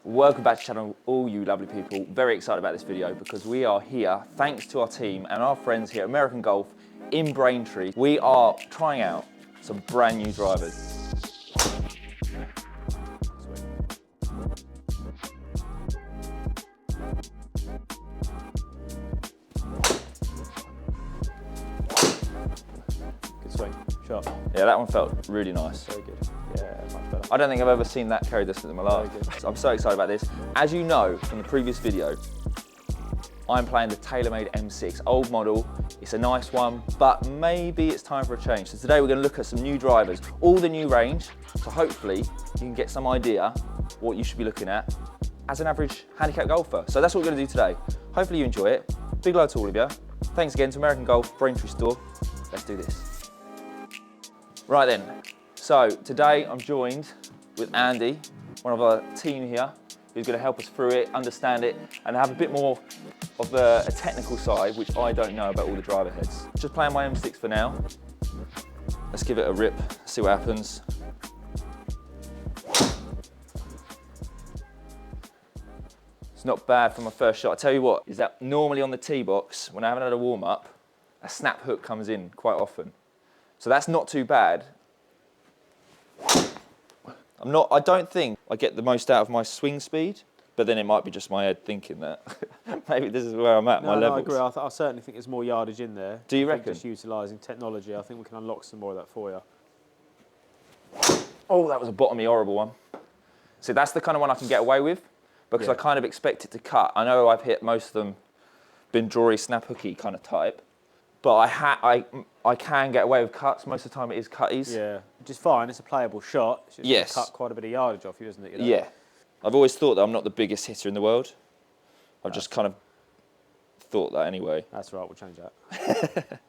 Welcome back to the channel, all you lovely people. Very excited about this video because we are here, thanks to our team and our friends here at American Golf in Braintree. We are trying out some brand new drivers. Good swing, shot. Yeah, that one felt really nice. Very good. Yeah, much better. I don't think I've ever seen that carry distance in my life. So I'm so excited about this. As you know from the previous video, I'm playing the Taylormade M6, old model. It's a nice one, but maybe it's time for a change. So today we're going to look at some new drivers, all the new range. So hopefully you can get some idea what you should be looking at as an average handicap golfer. So that's what we're going to do today. Hopefully you enjoy it. Big love to all of you. Thanks again to American Golf Braintree store. Let's do this. Right then. So today I'm joined with Andy, one of our team here, who's going to help us through it, understand it, and have a bit more of a technical side, which I don't know about all the driver heads. Just playing my M6 for now. Let's give it a rip, see what happens. It's not bad for my first shot. I tell you what, is that normally on the tee box, when I haven't had a warm up, a snap hook comes in quite often. So that's not too bad. I don't think I get the most out of my swing speed, but then it might be just my head thinking that. Maybe this is where I'm at, my levels. No, I agree. I certainly think there's more yardage in there. Do you reckon? Just utilising technology, I think we can unlock some more of that for you. Oh, that was a bottomy horrible one. So that's the kind of one I can get away with, because I kind of expect it to cut. I know I've hit most of them, been drawy, snap hooky kind of type, but I can get away with cuts. Most of the time it is cutties. Yeah, which is fine. It's a playable shot. It's just Yes. cut quite a bit of yardage off you, isn't it? You know? Yeah. I've always thought that I'm not the biggest hitter in the world. I've just kind of thought that anyway. That's right, we'll change that.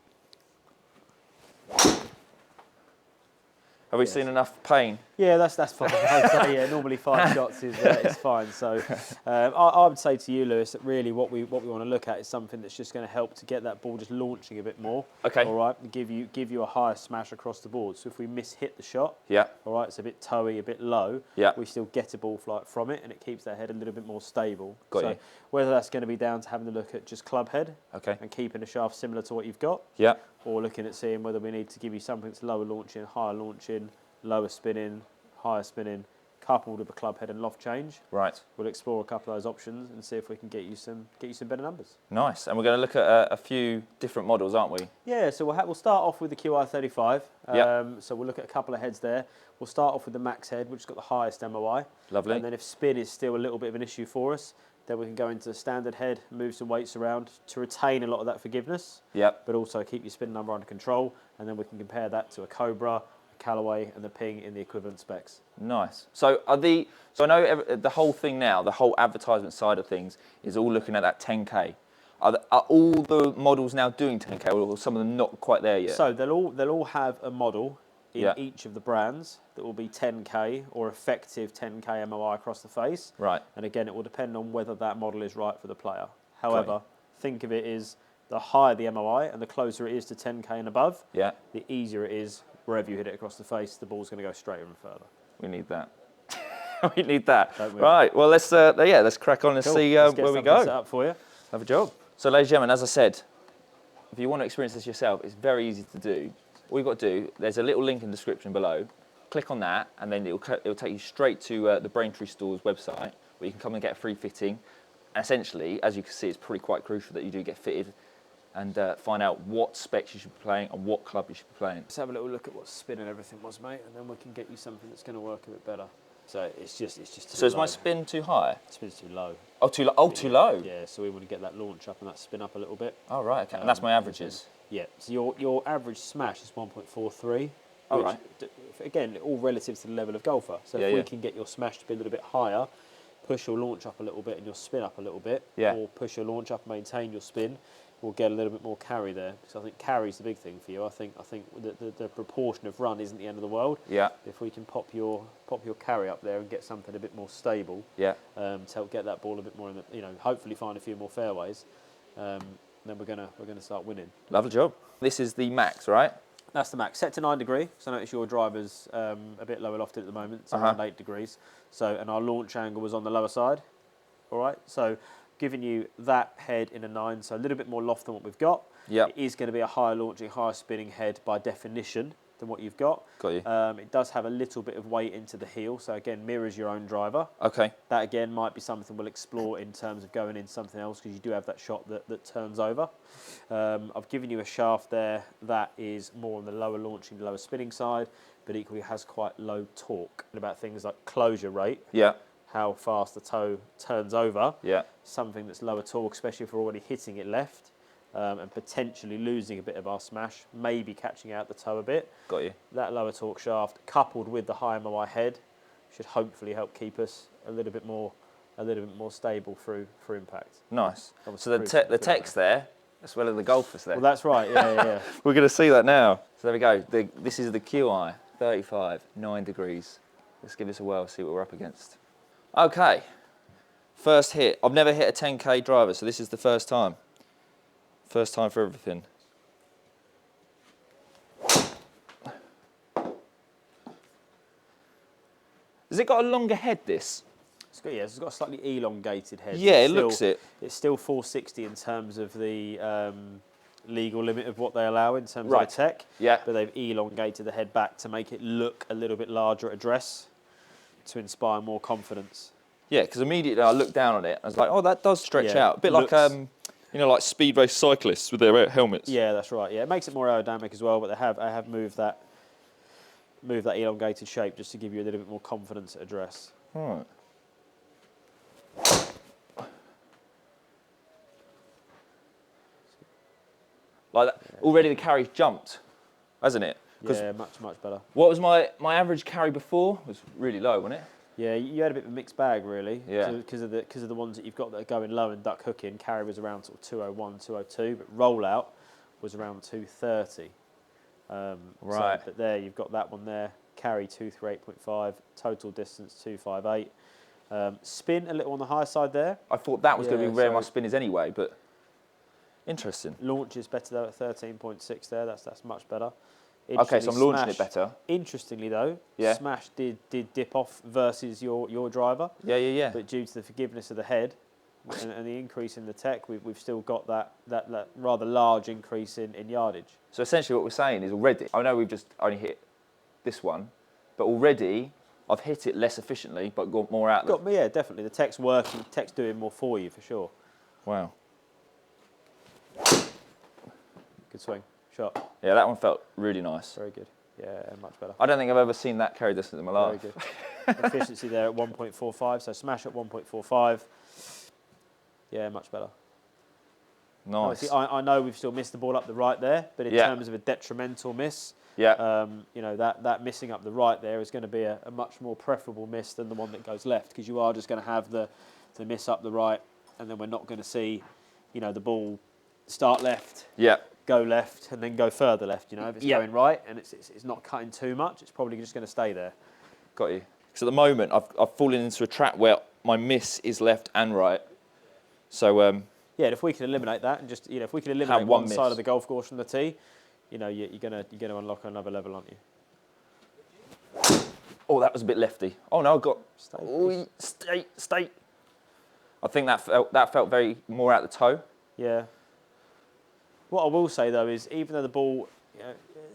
Have we seen enough pain? Yeah, that's fine. I'd say, yeah, normally 5 shots is fine. So I would say to you, Lewis, that really what we want to look at is something that's just going to help to get that ball just launching a bit more. Okay. All right, and give you a higher smash across the board. So if we miss-hit the shot, Yeah. all right, it's a bit toey, a bit low, Yeah. we still get a ball flight from it, and it keeps that head a little bit more stable. Got so you. whether that's going to be down to having a look at just club head, Okay. and keeping a shaft similar to what you've got, Yeah. or looking at seeing whether we need to give you something that's lower launching, higher launching, lower spinning, higher spinning, coupled with a club head and loft change. Right. We'll explore a couple of those options and see if we can get you some better numbers. Nice. And we're going to look at a few different models, aren't we? Yeah, so we'll start off with the Qi35. Yep. So we'll look at a couple of heads there. We'll start off with the max head, which has got the highest MOI. Lovely. And then if spin is still a little bit of an issue for us, then we can go into the standard head, move some weights around to retain a lot of that forgiveness, Yep. but also keep your spin number under control. And then we can compare that to a Cobra, Callaway and the Ping in the equivalent specs. Nice. So I know the whole thing now, the whole advertisement side of things is all looking at that 10K. Are all the models now doing 10K, or some of them not quite there yet? So they'll all have a model in Yeah. each of the brands that will be 10K or effective 10K MOI across the face. Right. And again, it will depend on whether that model is right for the player. However, think of it as the higher the MOI and the closer it is to 10K and above, Yeah. the easier it is wherever you hit it across the face, the ball's going to go straighter and further. We need that. We need that. Don't we? Right. Well, let's crack on and Cool. see Let's get where we something go. set up for you. Have a job. So, ladies and gentlemen, as I said, if you want to experience this yourself, it's very easy to do. All you've got to do, there's a little link in the description below. Click on that, and then it'll take you straight to the Braintree store's website, where you can come and get a free fitting. And essentially, as you can see, it's pretty quite crucial that you do get fitted and find out what specs you should be playing and what club you should be playing. Let's have a little look at what spin and everything was, mate, and then we can get you something that's going to work a bit better. So it's just too So is low. my spin too high? Spin's too low. Oh, too low. Oh, too low. Yeah, so we want to get that launch up and that spin up a little bit. Oh, right. Okay. And that's my averages. Yeah. So your average smash is 1.43. Oh, which, right. Again, all relative to the level of golfer. So if we can get your smash to be a little bit higher, push your launch up a little bit and your spin up a little bit, or push your launch up, maintain your spin, we'll get a little bit more carry there. Because I think carry's the big thing for you. I think the proportion of run isn't the end of the world. Yeah. If we can pop your carry up there and get something a bit more stable, Yeah. to help get that ball a bit more in the, hopefully find a few more fairways, then we're gonna start winning. Lovely job. This is the max, right? That's the max. Set to 9 degrees. So notice your driver's a bit lower lofted at the moment, so around 8 degrees. So, and our launch angle was on the lower side. All right. So giving you that head in a 9, so a little bit more loft than what we've got. Yep. It is going to be a higher launching, higher spinning head by definition than what you've got. Got you. It does have a little bit of weight into the heel, so again, mirrors your own driver. Okay. That again might be something we'll explore in terms of going in something else, because you do have that shot that turns over. I've given you a shaft there that is more on the lower launching, lower spinning side, but equally has quite low torque. And about things like closure rate, how fast the toe turns over, something that's lower torque, especially if we're already hitting it left. And potentially losing a bit of our smash, maybe catching out the toe a bit. Got you. That lower torque shaft, coupled with the high MOI head, should hopefully help keep us a little bit more stable through impact. Nice. So the text there, as well as the golfers there. Well, that's right. Yeah. We're going to see that now. So there we go. This is the Qi35, 9 degrees. Let's give this a whirl, see what we're up against. Okay. First hit. I've never hit a 10K driver, so this is the first time. First time for everything. Has it got a longer head, this? It's got a slightly elongated head. Yeah, it looks it. It's still 460 in terms of the legal limit of what they allow in terms of the tech. Yeah. But they've elongated the head back to make it look a little bit larger at address to inspire more confidence. Yeah, because immediately I looked down on it. I was like, oh, that does stretch out. A bit like you know, like speed race cyclists with their helmets. Yeah, that's right. Yeah, it makes it more aerodynamic as well, but I have moved that elongated shape just to give you a little bit more confidence at address. All right. Like that. Yeah. Already the carry's jumped, hasn't it? Yeah, much better. What was my average carry before? It was really low, wasn't it? Yeah, you had a bit of a mixed bag, really. Yeah. Because of the ones that you've got that are going low and duck hooking, carry was around sort of 201, 202, but rollout was around 230. Right. So, but there, you've got that one there. Carry 238.5, total distance 258. Spin a little on the high side there. I thought that was going to be where my spin is anyway, but interesting. Launch is better though at 13.6 there. That's much better. Okay, so I'm launching it better. Interestingly though, smash did dip off versus your driver. Yeah. But due to the forgiveness of the head and the increase in the tech, we've still got that rather large increase in yardage. So essentially what we're saying is already, I know we've just only hit this one, but already I've hit it less efficiently, but got more out there. Yeah, definitely. The tech's working, the tech's doing more for you for sure. Wow. Good swing. Shot. Yeah, that one felt really nice. Very good. Yeah, much better. I don't think I've ever seen that carry distance in my life. Very good. Efficiency there at 1.45, so smash at 1.45. Yeah, much better. Nice. Obviously, I know we've still missed the ball up the right there, but in terms of a detrimental miss, you know, that missing up the right there is going to be a much more preferable miss than the one that goes left, because you are just going to have the miss up the right, and then we're not going to see, you know, the ball start left. Yeah. Go left and then go further left. You know, if it's going right and it's not cutting too much, it's probably just going to stay there. Got you. Because at the moment I've fallen into a trap where my miss is left and right. So yeah, if we can eliminate that and just if we can eliminate one side of the golf course from the tee, you know, you're gonna unlock another level, aren't you? Oh, that was a bit lefty. Oh no, I got stay. I think that felt very more out the toe. Yeah. What I will say though is, even though the ball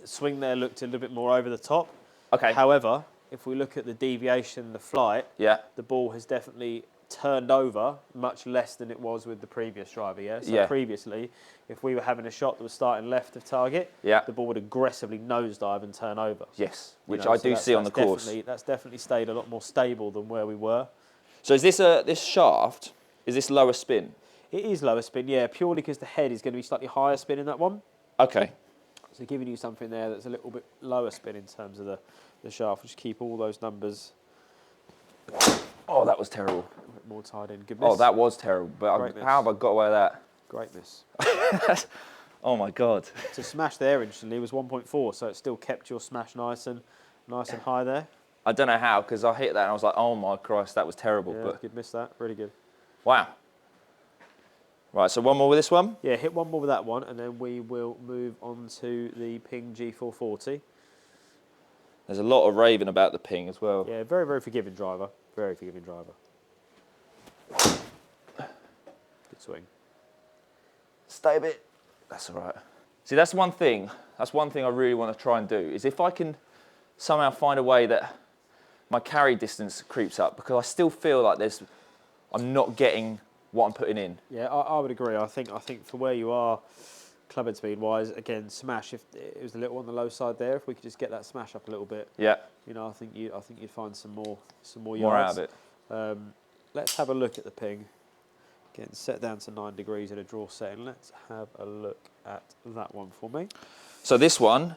swing there looked a little bit more over the top. Okay. However, if we look at the deviation, the flight, the ball has definitely turned over much less than it was with the previous driver. So previously, if we were having a shot that was starting left of target, the ball would aggressively nosedive and turn over. Yes, which I do see on the course. That's definitely stayed a lot more stable than where we were. So is this shaft? Is this lower spin? It is lower spin, yeah, purely because the head is going to be slightly higher spin in that one. Okay. So giving you something there that's a little bit lower spin in terms of the shaft. Just keep all those numbers. Oh, that was terrible. A little bit more tied in. Good miss. Oh, that was terrible. But how have I got away with that? Great miss. Oh my God. To smash there, interestingly, was 1.4, so it still kept your smash nice and high there. I don't know how, because I hit that and I was like, oh my Christ, that was terrible. Yeah, but good miss that. Really good. Wow. Right, so one more with this one? Yeah, hit one more with that one, and then we will move on to the Ping G440. There's a lot of raving about the Ping as well. Yeah, very, very forgiving driver. Very forgiving driver. Good swing. Stay a bit. That's all right. See, that's one thing. That's one thing I really want to try and do, is if I can somehow find a way that my carry distance creeps up, because I still feel like I'm not getting what I'm putting in. Yeah, I would agree. I think for where you are, club head speed wise, again, smash. If it was a little on the low side there, if we could just get that smash up a little bit, yeah. You know, I think you'd find some more yards. More out of it. Let's have a look at the Ping. Again, set down to 9 degrees in a draw setting. Let's have a look at that one for me. So this one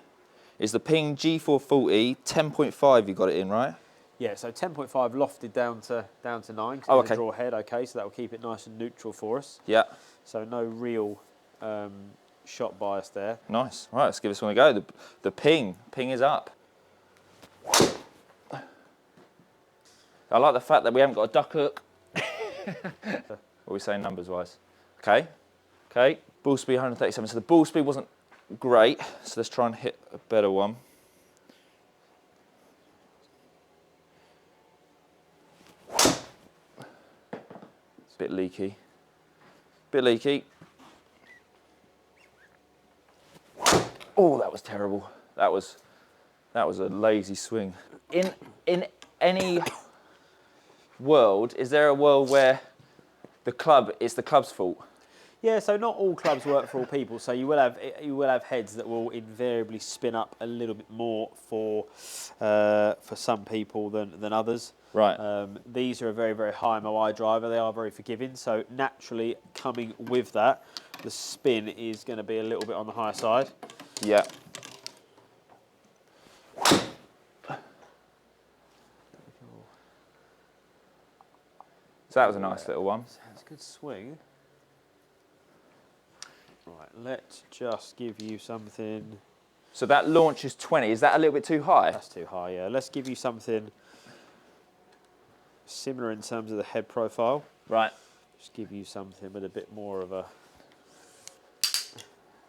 is the Ping G440 10.5. You got it in, right? Yeah, so 10.5 lofted down to 9. Oh, okay. Draw head, okay, so that will keep it nice and neutral for us. Yeah. So no real shot bias there. Nice. Right, let's give this one a go. The Ping is up. I like the fact that we haven't got a duck hook. What are we saying numbers wise? Okay. Okay. Ball speed 137. So the ball speed wasn't great. So let's try and hit a better one. It's a bit leaky. Bit leaky. Oh, that was terrible. That was a lazy swing. In any world, is there a world where it's the club's fault? Yeah, so not all clubs work for all people. So you will have heads that will invariably spin up a little bit more for some people than others. Right. These are a very, very high MOI driver. They are very forgiving. So naturally, coming with that, the spin is going to be a little bit on the higher side. Yeah. So that was a nice little one. That's a good swing. Right, let's just give you something. So that launch is 20. Is that a little bit too high? That's too high, yeah. Let's give you something similar in terms of the head profile. Right. Just give you something with a bit more of a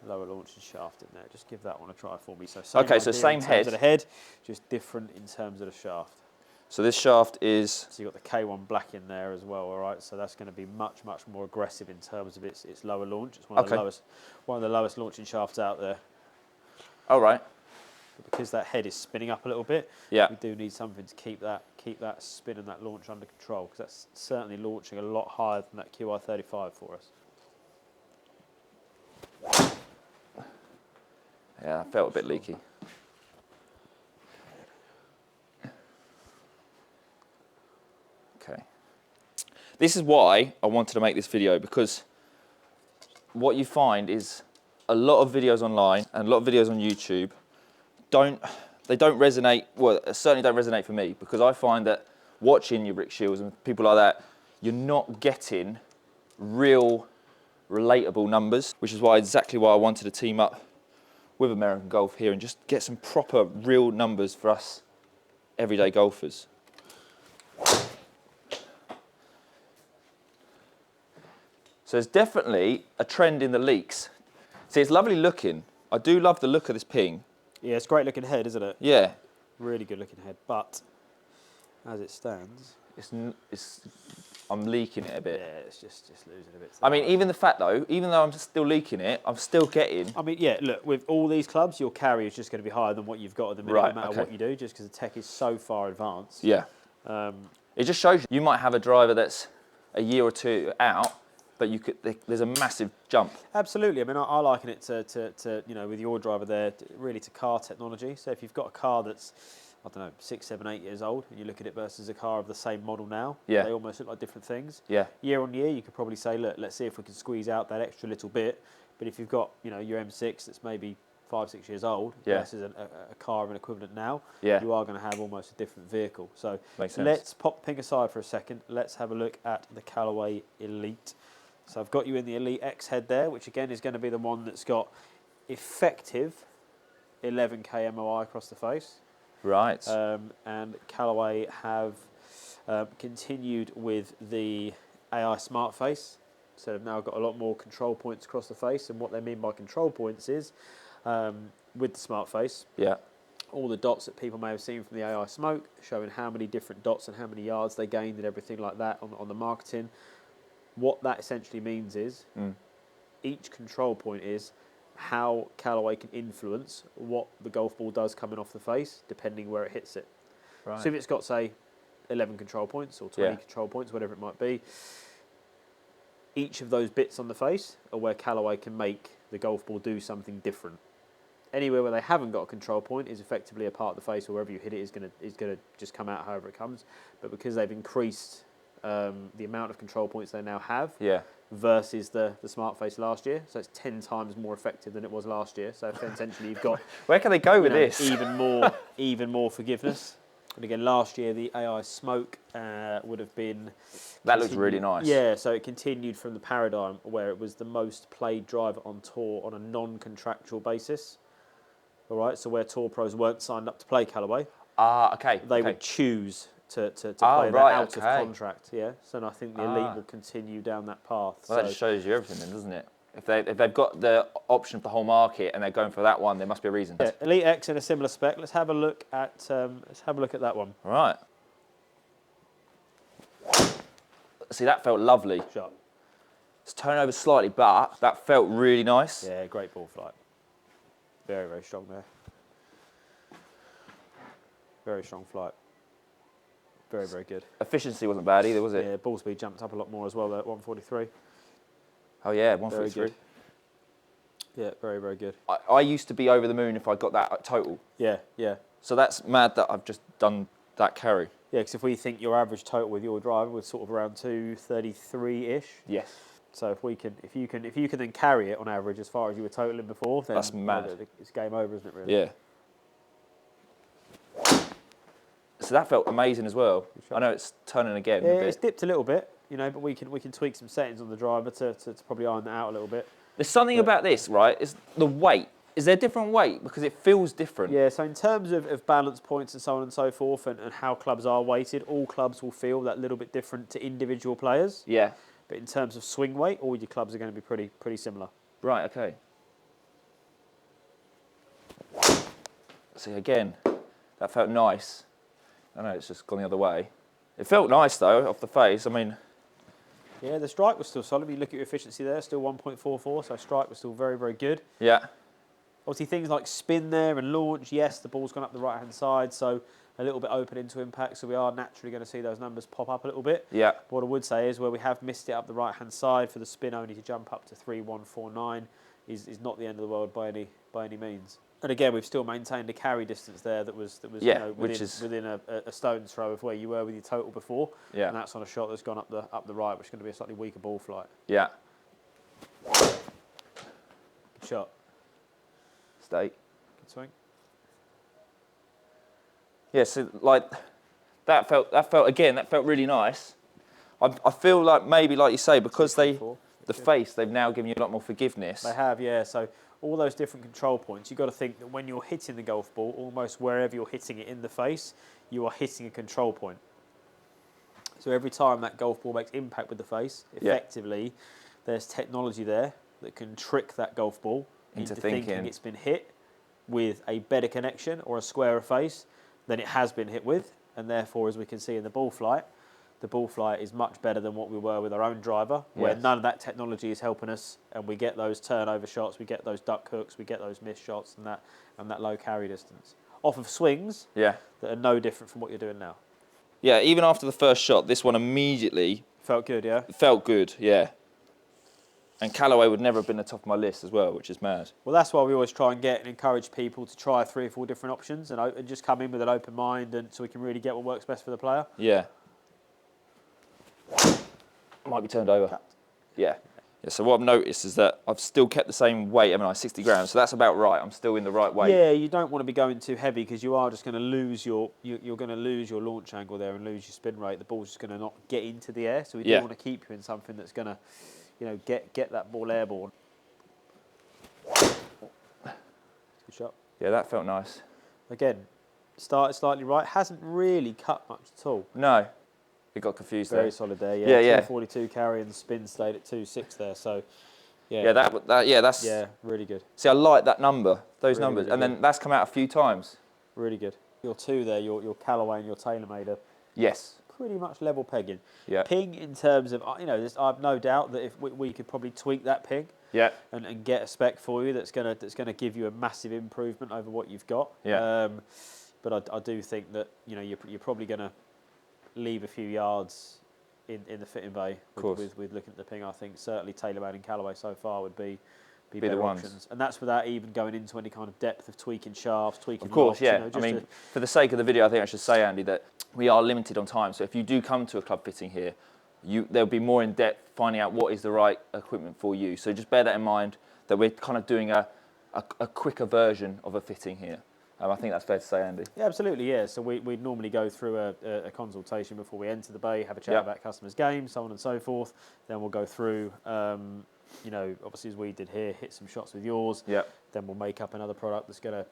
lower launching shaft in there. Just give that one a try for me. So same head. Of the head, just different in terms of the shaft. So this shaft is... So you've got the K1 black in there as well, all right? So that's going to be much, much more aggressive in terms of its lower launch. It's one of the lowest launching shafts out there. All right. But because that head is spinning up a little bit, yeah, we do need something to keep that spin and that launch under control, because that's certainly launching a lot higher than that Qi35 for us. Yeah, I felt a bit leaky. Okay. This is why I wanted to make this video, because what you find is a lot of videos online and a lot of videos on YouTube don't resonate, well, certainly don't resonate for me, because I find that watching your Rick Shields and people like that, you're not getting real relatable numbers, which is exactly why I wanted to team up with American Golf here and just get some proper real numbers for us everyday golfers. So there's definitely a trend in the leaks. See, it's lovely looking. I do love the look of this Ping. Yeah, it's a great looking head, isn't it? Yeah. Really good looking head, but as it stands, I'm leaking it a bit. Yeah, it's just losing a bit. I mean, even the fact though, even though I'm still leaking it, I'm still getting... I mean, yeah, look, with all these clubs, your carry is just going to be higher than what you've got at the minute, no matter what you do, just because the tech is so far advanced. Yeah. It just shows you might have a driver that's a year or two out, but there's a massive jump. Absolutely. I mean, I liken it to with your driver there, really to car technology. So if you've got a car that's, I don't know, 6, 7, 8 years old, and you look at it versus a car of the same model now, yeah, they almost look like different things. Yeah. Year on year, you could probably say, look, let's see if we can squeeze out that extra little bit. But if you've got, your M6 that's maybe 5, 6 years old versus a car of an equivalent now, you are going to have almost a different vehicle. So let's pop Ping aside for a second. Let's have a look at the Callaway Elyte. So I've got you in the Elite X head there, which again is going to be the one that's got effective 11K MOI across the face. Right. And Callaway have continued with the AI Smart Face So they've now got a lot more control points across the face, and what they mean by control points is, with the smart face, all the dots that people may have seen from the AI smoke, showing how many different dots and how many yards they gained and everything like that on the marketing. What that essentially means is each control point is how Callaway can influence what the golf ball does coming off the face, depending where it hits it. Right. So if it's got, say, 11 control points or 20 control points, whatever it might be, each of those bits on the face are where Callaway can make the golf ball do something different. Anywhere where they haven't got a control point is effectively a part of the face, or wherever you hit it is going to just come out however it comes. But because they've increased the amount of control points they now have versus the smart face last year, so it's 10 times more effective than it was last year. So essentially you've got where can they go with this? even more forgiveness. And again, last year the AI smoke would have been... That looks really nice. Yeah, so it continued from the paradigm where it was the most played driver on tour on a non-contractual basis. All right, so where tour pros weren't signed up to play Callaway. They would choose to play that out of contract. Yeah, so I think the Elite will continue down that path. Well, that just shows you everything then, doesn't it? If they've got the option for the whole market and they're going for that one, there must be a reason. Yeah, Elite X in a similar spec. Let's have a look at that one. All right. See, that felt lovely. Sharp. It's turned over slightly, but that felt really nice. Yeah, great ball flight. Very, very strong there. Very strong flight. Very, very good. Efficiency wasn't bad either, was it? Yeah, ball speed jumped up a lot more as well there at 143. Oh yeah, 143. Yeah, very, very good. I used to be over the moon if I got that total. Yeah, yeah. So that's mad that I've just done that carry. Yeah, because if we think your average total with your driver was sort of around 233-ish. Yes. So if you can then carry it on average as far as you were totaling before, then that's mad. It's game over, isn't it? Really? Yeah. So that felt amazing as well. I know it's turning again. Yeah, it's dipped a little bit, you know, but we can tweak some settings on the driver to probably iron that out a little bit. There's something about this, right? Is the weight. Is there different weight? Because it feels different. Yeah, so in terms of balance points and so on and so forth and how clubs are weighted, all clubs will feel that little bit different to individual players. Yeah. But in terms of swing weight, all your clubs are going to be pretty similar. Right, okay. See, again, that felt nice. I know it's just gone the other way. It felt nice, though, off the face. I mean... Yeah, the strike was still solid. You look at your efficiency there, still 1.44, so strike was still very, very good. Yeah. Obviously, things like spin there and launch, yes, the ball's gone up the right-hand side, so a little bit open into impact, so we are naturally going to see those numbers pop up a little bit. Yeah. What I would say is where we have missed it up the right-hand side for the spin only to jump up to 3.149 is not the end of the world by any means. And again, we've still maintained a carry distance there that was yeah, you know, within a stone's throw of where you were with your total before. Yeah. And that's on a shot that's gone up the right, which is going to be a slightly weaker ball flight. Yeah. Good shot. Stake. Good swing. Yeah, so like that felt really nice. I feel like maybe, like you say, because the face, they've now given you a lot more forgiveness. They have, yeah. So all those different control points, you've got to think that when you're hitting the golf ball, almost wherever you're hitting it in the face, you are hitting a control point. So every time that golf ball makes impact with the face, effectively, there's technology there that can trick that golf ball into thinking it's been hit with a better connection or a squarer face than it has been hit with. And therefore, as we can see in the ball flight is much better than what we were with our own driver, where none of that technology is helping us, and we get those turnover shots, we get those duck hooks, we get those missed shots, and that low carry distance off of swings that are no different from what you're doing now. Yeah, even after the first shot, this one immediately felt good. Yeah, felt good. Yeah, and Callaway would never have been at the top of my list as well, which is mad. Well, that's why we always try and get and encourage people to try 3 or 4 different options and just come in with an open mind, and so we can really get what works best for the player. Yeah. Might be turned over. Yeah. So what I've noticed is that I've still kept the same weight, haven't I, 60 grams, so that's about right. I'm still in the right weight. Yeah, you don't want to be going too heavy because you are just going to lose you're going to lose your launch angle there and lose your spin rate. The ball's just going to not get into the air, so we do want to keep you in something that's going to, get that ball airborne. Good shot. Yeah, that felt nice. Again, started slightly right, hasn't really cut much at all. No. It got confused Very there. solid there, yeah. Yeah, yeah. 242 carry and the spin stayed at 2.6 there, so yeah. Yeah, that's... Yeah, really good. See, I like that number, those Really, numbers. really And good. then that's come out a few times. Really good. Your two there, your Callaway and your Taylormade are Yes. pretty much level pegging. Yeah. Ping in terms of, you know, I've no doubt that if we could probably tweak that ping Yeah. and get a spec for you that's gonna give you a massive improvement over what you've got. Yeah. But I do think that, you know, you're probably gonna leave a few yards in the fitting bay with looking at the ping. I think certainly Taylormade and Callaway so far would be better options, and that's without even going into any kind of depth of tweaking shafts, tweaking. Of course, lofts, yeah. You know, I mean, for the sake of the video, I think I should say, Andy, that we are limited on time. So if you do come to a club fitting here, there'll be more in depth finding out what is the right equipment for you. So just bear that in mind, that we're kind of doing a quicker version of a fitting here. I think that's fair to say, Andy. Yeah, absolutely, yeah. So we'd normally go through a consultation before we enter the bay, have a chat about customers' games, so on and so forth. Then we'll go through, you know, obviously as we did here, hit some shots with yours. Yeah. Then we'll make up another product that's going to,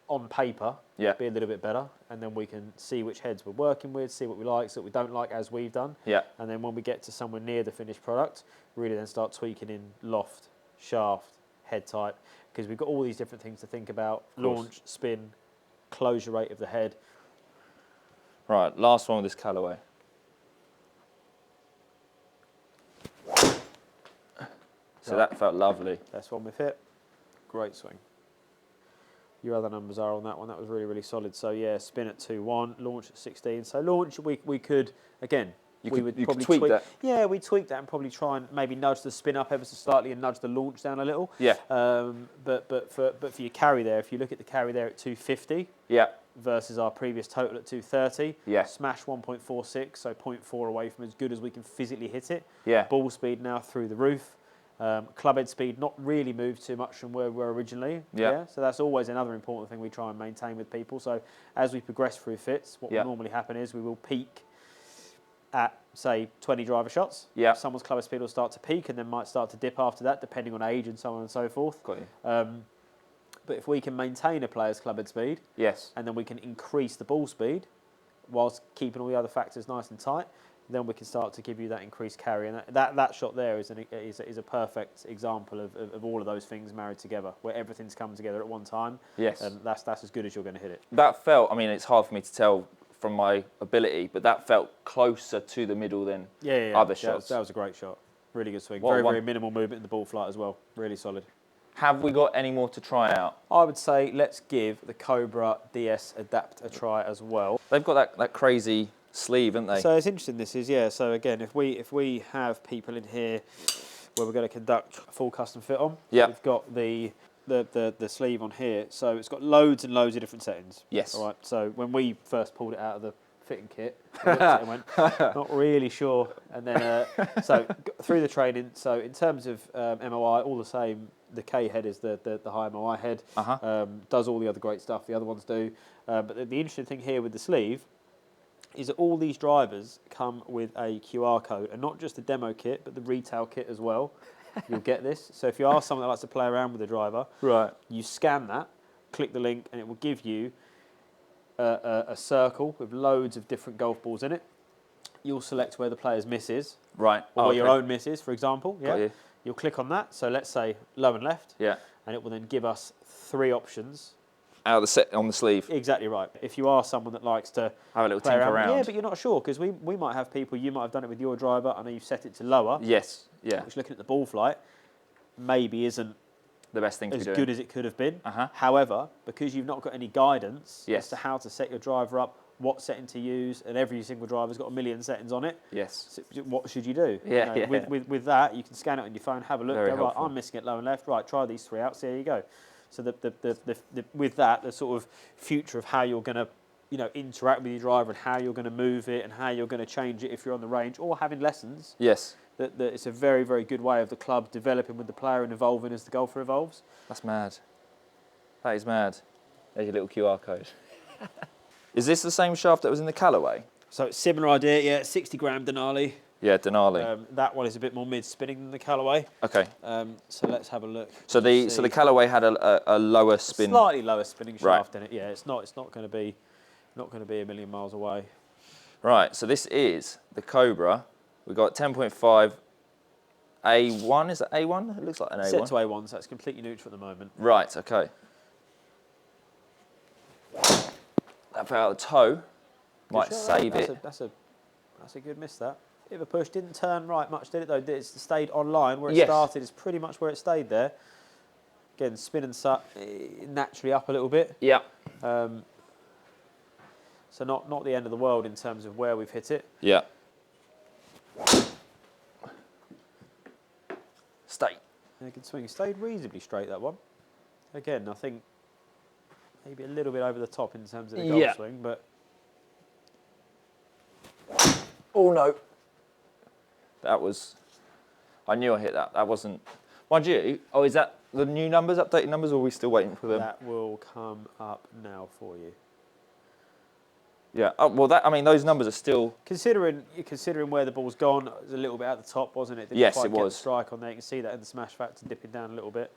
on paper, be a little bit better. And then we can see which heads we're working with, see what we like, see what we don't like, as we've done. Yeah. And then when we get to somewhere near the finished product, really then start tweaking in loft, shaft, head type, because we've got all these different things to think about: launch, spin, closure rate of the head. Right, last one with this Callaway. So that felt lovely. That's one we've hit. Great swing. Your other numbers are on that one. That was really, really solid. So yeah, spin at 2.1, launch at 16. So launch, we could, again, we would probably tweak that. Yeah, we'd tweak that and probably try and maybe nudge the spin up ever so slightly and nudge the launch down a little. Yeah. But for your carry there, if you look at the carry there at 250. Yeah. Versus our previous total at 230. Yeah. Smash 1.46, so 0.4 away from as good as we can physically hit it. Yeah. Ball speed now through the roof. Club head speed not really moved too much from where we were originally. Yeah. So that's always another important thing we try and maintain with people. So as we progress through fits, what will normally happen is we will peak at, say, 20 driver shots. Yeah. Someone's club head speed will start to peak and then might start to dip after that, depending on age and so on and so forth. Got you. But if we can maintain a player's club head speed, yes, and then we can increase the ball speed whilst keeping all the other factors nice and tight, then we can start to give you that increased carry. And that shot there is a perfect example of all of those things married together, where everything's come together at one time. Yes. And that's as good as you're going to hit it. That felt, I mean, it's hard for me to tell from my ability, but that felt closer to the middle than other shots. That was a great shot. Really good swing. Very minimal movement in the ball flight as well. Really solid. Have we got any more to try out? I would say let's give the Cobra DS Adapt a try as well. They've got that crazy sleeve, haven't they? So it's interesting, this is, yeah. So again, if we have people in here where we're going to conduct a full custom fit on, we've got the sleeve on here. So it's got loads and loads of different settings. Yes. All right. So when we first pulled it out of the fitting kit, we looked at it and went, not really sure. And then, so through the training, so in terms of MOI, all the same. The K head is the high MOI head. Does all the other great stuff the other ones do. But the interesting thing here with the sleeve is that all these drivers come with a QR code, and not just the demo kit, but the retail kit as well. You'll get this. So if you are someone that likes to play around with the driver, you scan that, click the link, and it will give you a circle with loads of different golf balls in it. You'll select where the player's miss is. Right. Or where your own miss is, for example. Yeah. Got you. You'll click on that. So let's say low and left. Yeah. And it will then give us 3 options. Out of the set on the sleeve. Exactly right. If you are someone that likes to have a little tinker around. Yeah, but you're not sure, because we might have people, you might have done it with your driver. I know you've set it to lower. Yes. Yeah. Which, looking at the ball flight, maybe isn't the best thing to be doing. As good as it could have been. However, because you've not got any guidance as to how to set your driver up, what setting to use, and every single driver's got a million settings on it. Yes. So what should you do? Yeah, you know, with that, you can scan it on your phone, have a look, go, right, I'm missing it low and left, right, try these 3 out, so there you go. So with that, the sort of future of how you're going to, you know, interact with your driver and how you're going to move it and how you're going to change it if you're on the range or having lessons. Yes. That it's a very, very good way of the club developing with the player and evolving as the golfer evolves. That's mad. That is mad. There's your little QR code. Is this the same shaft that was in the Callaway? So it's similar idea, yeah, 60 gram Denali. Yeah, Denali. That one is a bit more mid-spinning than the Callaway. Okay. So let's have a look. So the Callaway had a lower spin. Slightly lower spinning shaft in it. Yeah, it's not going to be a million miles away. Right, so this is the Cobra. We've got 10.5 A1, is that A1? It looks like an A1. Set to A1, so it's completely neutral at the moment. Right, okay. That fell out of the toe. Might save it. That's a good miss, that. Bit of a push, didn't turn right much, did it though? It stayed online where it started, it's pretty much where it stayed there. Again, spin and suck naturally up a little bit. Yeah. So not the end of the world in terms of where we've hit it. Yeah. Stay. Yeah, good swing. Stayed reasonably straight, that one. Again, I think maybe a little bit over the top in terms of the golf swing, but... Oh, no. That was... I knew I hit that. That wasn't... Mind you, oh, is that the new numbers, updated numbers, or are we still waiting for them? That will come up now for you. Yeah, oh, well, that, I mean, those numbers are still... Considering where the ball's gone, it was a little bit at the top, wasn't it? Yes, it was. Get the strike on there. You can see that in the smash factor dipping down a little bit.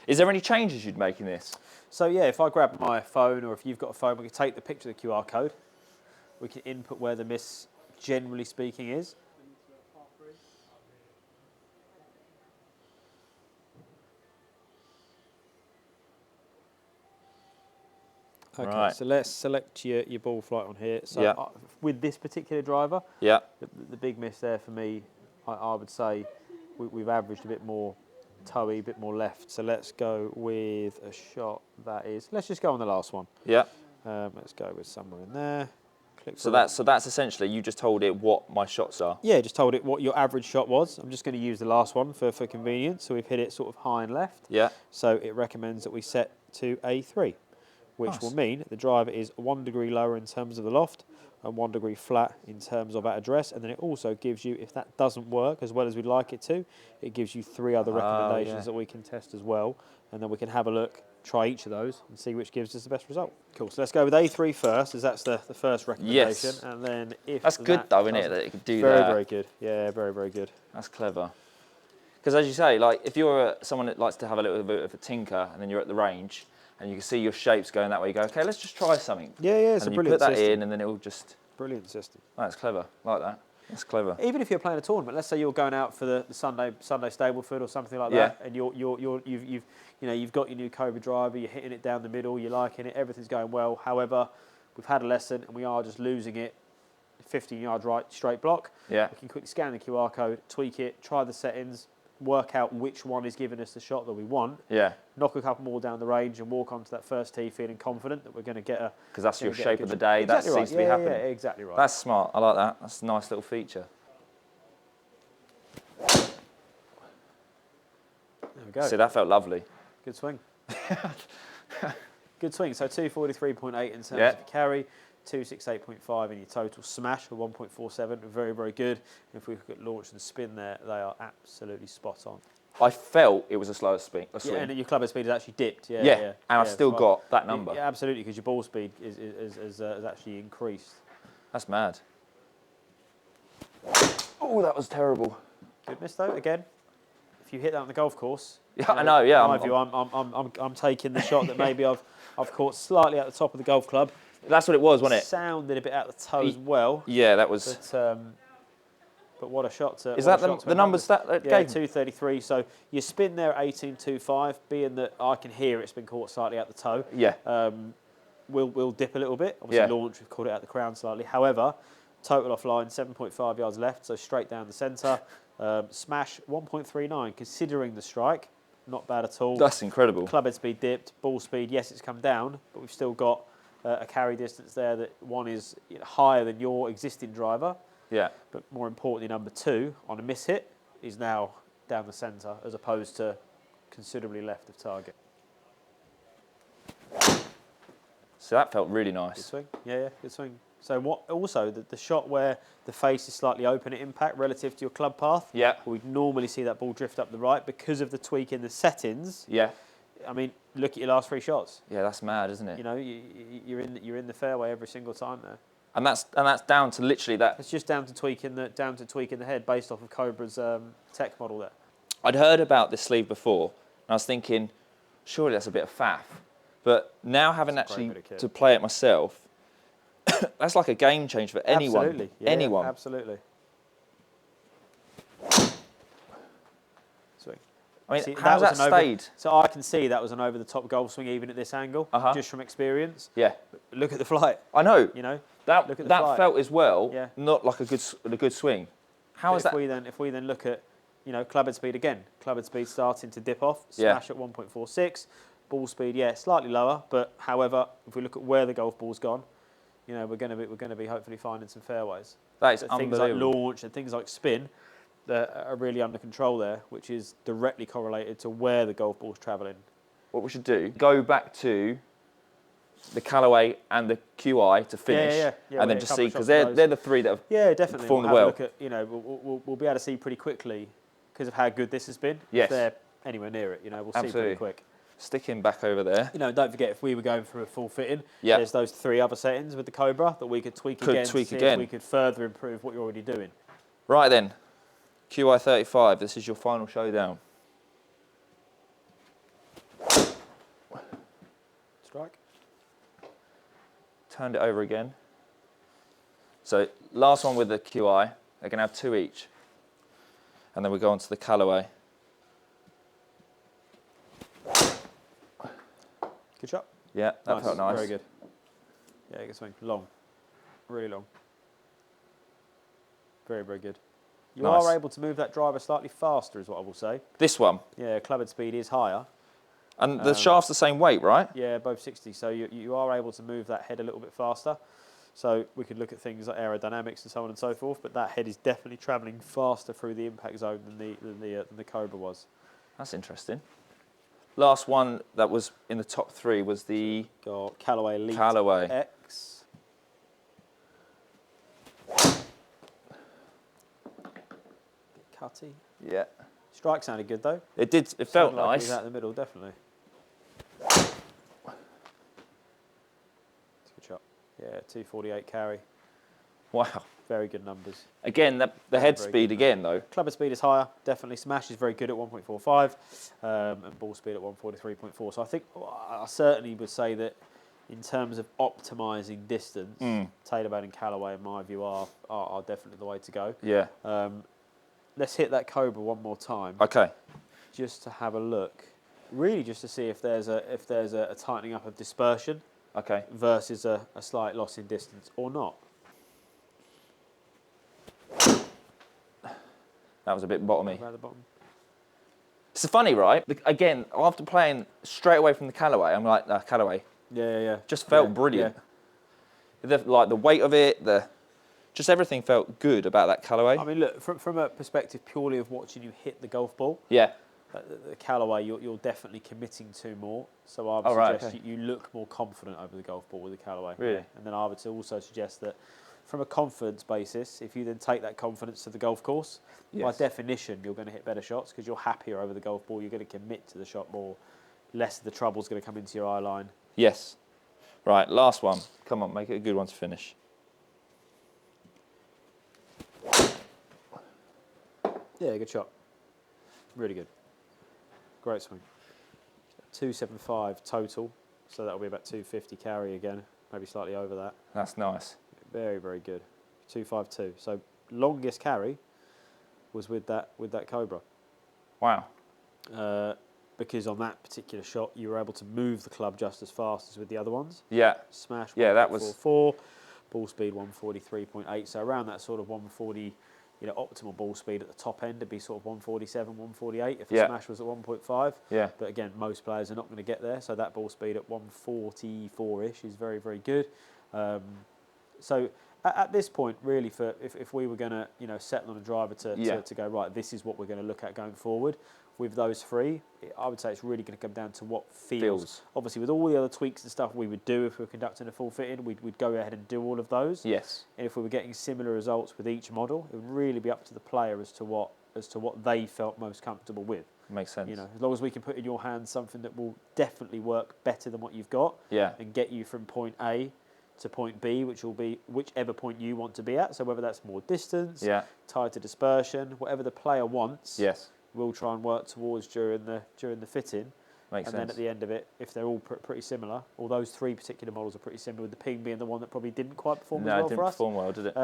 Is there any changes you'd make in this? So, yeah, if I grab my phone, or if you've got a phone, we can take the picture of the QR code. We can input where the miss, generally speaking, is. Okay, right. So let's select your ball flight on here. So with this particular driver, the big miss there for me, I would say we've averaged a bit more toey, a bit more left. So let's go with a shot that is, let's just go on the last one. Yeah. Let's go with somewhere in there. So that's essentially, you just told it what my shots are? Yeah, just told it what your average shot was. I'm just going to use the last one for convenience. So we've hit it sort of high and left. Yeah. So it recommends that we set to A3. Which will mean the driver is 1 degree lower in terms of the loft and 1 degree flat in terms of at address. And then it also gives you, if that doesn't work as well as we'd like it to, it gives you 3 other recommendations that we can test as well. And then we can have a look, try each of those and see which gives us the best result. Cool, so let's go with A3 first, as that's the first recommendation. Yes. And then if that's good though, isn't it, that it could do that? Very, very good. Yeah, very, very good. That's clever. Because as you say, like if you're someone that likes to have a little bit of a tinker and then you're at the range, and you can see your shapes going that way. You go, okay, let's just try something. Yeah, it's a brilliant system. And you put that in, and then it will just... Brilliant system. Oh, that's clever. I like that. That's clever. Even if you're playing a tournament, let's say you're going out for the Sunday Stableford or something like that, and you've got your new Cobra driver, you're hitting it down the middle, you're liking it, everything's going well. However, we've had a lesson, and we are just losing it. 15-yard right straight block. Yeah. We can quickly scan the QR code, tweak it, try the settings, work out which one is giving us the shot that we want. Yeah. Knock a couple more down the range and walk onto that first tee feeling confident that we're going to get a... Because that's your shape of the day. That seems to be happening. Yeah, exactly right. That's smart. I like that. That's a nice little feature. There we go. See, that felt lovely. Good swing. Good swing. So 243.8 in terms of carry. 268.5 in your total smash for 1.47, very, very good. And if we look at launch and spin there, they are absolutely spot on. I felt it was a slower swing. Yeah, and your club head speed has actually dipped. And I've still got that number. Yeah, absolutely, because your ball speed has actually increased. That's mad. Oh, that was terrible. Good miss though. Again, if you hit that on the golf course, yeah, I know. Yeah, in my view, I'm taking the shot that maybe I've caught slightly at the top of the golf club. That's what it was, wasn't it? Sounded a bit out the toe as well. Yeah, that was. But what a shot to... Is that the numbers that gave? Yeah, 233. So your spin there at 18.25, being that I can hear it's been caught slightly at the toe. Yeah. We'll dip a little bit. Obviously, launch, we've caught it at the crown slightly. However, total offline, 7.5 yards left, so straight down the centre. Smash 1.39, considering the strike. Not bad at all. That's incredible. Club head speed dipped. Ball speed, yes, it's come down, but we've still got a carry distance there that one is higher than your existing driver. Yeah. But more importantly, number 2 on a miss hit is now down the centre as opposed to considerably left of target. So that felt really nice. Good swing. Yeah, good swing. So what? Also, the shot where the face is slightly open at impact relative to your club path. Yeah. We'd normally see that ball drift up the right because of the tweak in the settings. Yeah. I mean, look at your last 3 shots. Yeah, that's mad, isn't it? You know, you're in the fairway every single time there. And that's down to literally that. It's just down to tweaking the head based off of Cobra's tech model there. I'd heard about this sleeve before, and I was thinking, surely that's a bit of faff. But now having actually to play it myself, That's like a game changer for anyone. Absolutely. Yeah, anyone. Absolutely. Swing. I mean, See, how's that stayed? So I can see that was an over-the-top golf swing, even at this angle, just from experience. Yeah. But look at the flight. I know. You know, that look at the that flight. felt as well. Not like a good swing. How is that? If we then look at, you know, club head speed again. Club head speed starting to dip off. Smash at 1.46. Ball speed, slightly lower. But however, if we look at where the golf ball's gone, you know, we're going to be hopefully finding some fairways. That is so unbelievable. Things like launch and things like spin that are really under control there, which is directly correlated to where the golf ball's travelling. What we should do, go back to the Callaway and the QI to finish, and then just see, because they're the three that have definitely performed we'll well. Look at, you know, we'll be able to see pretty quickly because of how good this has been. Yes. If they're anywhere near it, you know, we'll see pretty quick. Stick him back over there. You know, don't forget, if we were going for a full fitting, Yeah. there's those 3 other settings with the Cobra that we could tweak again to see if we could further improve what you're already doing. Right then, QI35, this is your final showdown. Strike. Turned it over again. So last one with the QI, they're going to have 2 each. And then we go on to the Callaway. Good shot. Yeah, that felt nice. Very good. Yeah, good swing. Long. Really long. Very, very good. You are able to move that driver slightly faster, is what I will say. This one? Yeah, club head speed is higher. And the shaft's the same weight, right? Yeah, both 60. So you are able to move that head a little bit faster. So we could look at things like aerodynamics and so on and so forth, but that head is definitely travelling faster through the impact zone than the Cobra was. That's interesting. Last one that was in the top 3 was the Callaway Elyte X. Bit cutty. Yeah. Strike sounded good though. It did. It felt nice. It was out in the middle, definitely. Good shot. Yeah, 248 carry. Wow. Very good numbers. Again, the head speed again though. Club head speed is higher, definitely. Smash is very good at 1.45, and ball speed at 143.4. So I think I certainly would say that in terms of optimising distance, Taylormade and Callaway, in my view, are definitely the way to go. Yeah. Let's hit that Cobra one more time. Okay. Just to have a look, really, just to see if there's a tightening up of dispersion. Okay. Versus a slight loss in distance or not. That was a bit bottomy. Around the bottom. It's funny, right? Again, after playing straight away from the Callaway, I'm like, Callaway. Yeah. Just felt brilliant. Yeah. The weight of it, just everything felt good about that Callaway. I mean, look, from a perspective purely of watching you hit the golf ball. Yeah. The Callaway, you're definitely committing to more. So I would suggest you look more confident over the golf ball with the Callaway. Really? And then I would also suggest that from a confidence basis, if you then take that confidence to the golf course, by definition, you're going to hit better shots because you're happier over the golf ball. You're going to commit to the shot more. Less of the trouble's going to come into your eye line. Yes. Right, last one. Come on, make it a good one to finish. Yeah, good shot. Really good. Great swing. 275 total, so that'll be about 250 carry again, maybe slightly over that. That's nice. Very, very good. 252. So longest carry was with that Cobra. Wow. Because on that particular shot, you were able to move the club just as fast as with the other ones. Yeah. Smash. Yeah, that was 4. Ball speed 143.8. So around that sort of 140. Optimal ball speed at the top end would be sort of 147, 148 if the smash was at 1.5. Yeah. But again, most players are not going to get there. So that ball speed at 144-ish is very, very good. So at this point, really, if we were going to settle on a driver to go right, this is what we're going to look at going forward. With those 3, I would say it's really going to come down to what feels. Obviously, with all the other tweaks and stuff we would do if we were conducting a full fitting, we'd go ahead and do all of those. Yes. And if we were getting similar results with each model, it would really be up to the player as to what they felt most comfortable with. Makes sense. As long as we can put in your hands something that will definitely work better than what you've got, and get you from point A to point B, which will be whichever point you want to be at. So whether that's more distance, tied to dispersion, whatever the player wants. Yes. We'll try and work towards during the fitting. Makes sense. Then at the end of it, if they're all pretty similar, or those 3 particular models are pretty similar, with the Ping being the one that probably didn't quite perform as well for us. No, it didn't perform well, did it?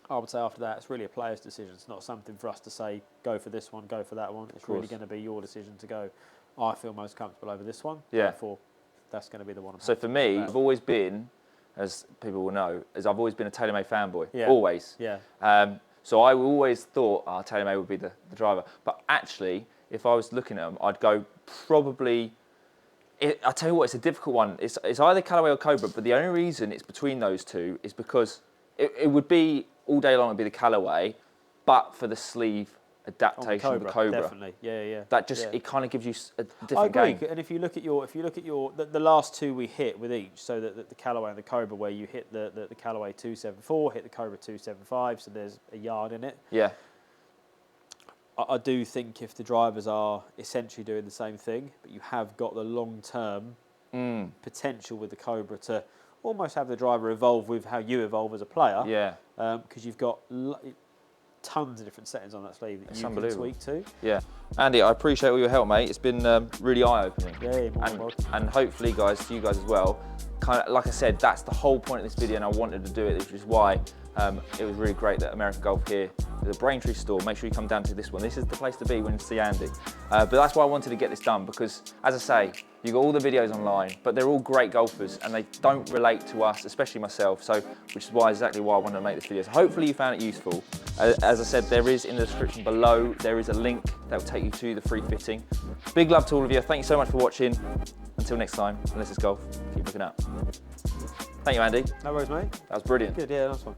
I would say after that, it's really a player's decision. It's not something for us to say, go for this one, go for that one. It's really going to be your decision to go, I feel most comfortable over this one. Yeah. Therefore, that's going to be the one. So for me, I've always been, as people will know, I've always been a Taylormade fanboy. Yeah. Always. Yeah. So I always thought, Taylormade would be the driver. But actually, if I was looking at them, I'd go probably... I tell you what, it's a difficult one. It's either Callaway or Cobra, but the only reason it's between those two is because it would be, all day long, it'd be the Callaway, but for the sleeve adaptation of the Cobra. Definitely, yeah. That just, it kind of gives you a different I agree. game. And if you look at the last two we hit with each, so that the Callaway and the Cobra, where you hit the Callaway 274, hit the Cobra 275, so there's a yard in it. Yeah. I do think if the drivers are essentially doing the same thing, but you have got the long-term potential with the Cobra to almost have the driver evolve with how you evolve as a player. Yeah. Because you've got tons of different settings on that sleeve that you can tweak to. Yeah. Andy, I appreciate all your help, mate. It's been really eye-opening. Yeah, and hopefully, guys, to you guys as well, kind of, like I said, that's the whole point of this video, and I wanted to do it, which is why it was really great that American Golf here, the Braintree store, make sure you come down to this one. This is the place to be when you see Andy. But that's why I wanted to get this done, because, as I say, you've got all the videos online, but they're all great golfers, and they don't relate to us, especially myself, so which is exactly why I wanted to make this video. So hopefully you found it useful. As I said, there is in the description below, there is a link that will take you to the free fitting. Big love to all of you. Thank you so much for watching. Until next time, unless it's golf, keep looking up. Thank you, Andy. No worries, mate. That was brilliant. Good, yeah, nice one.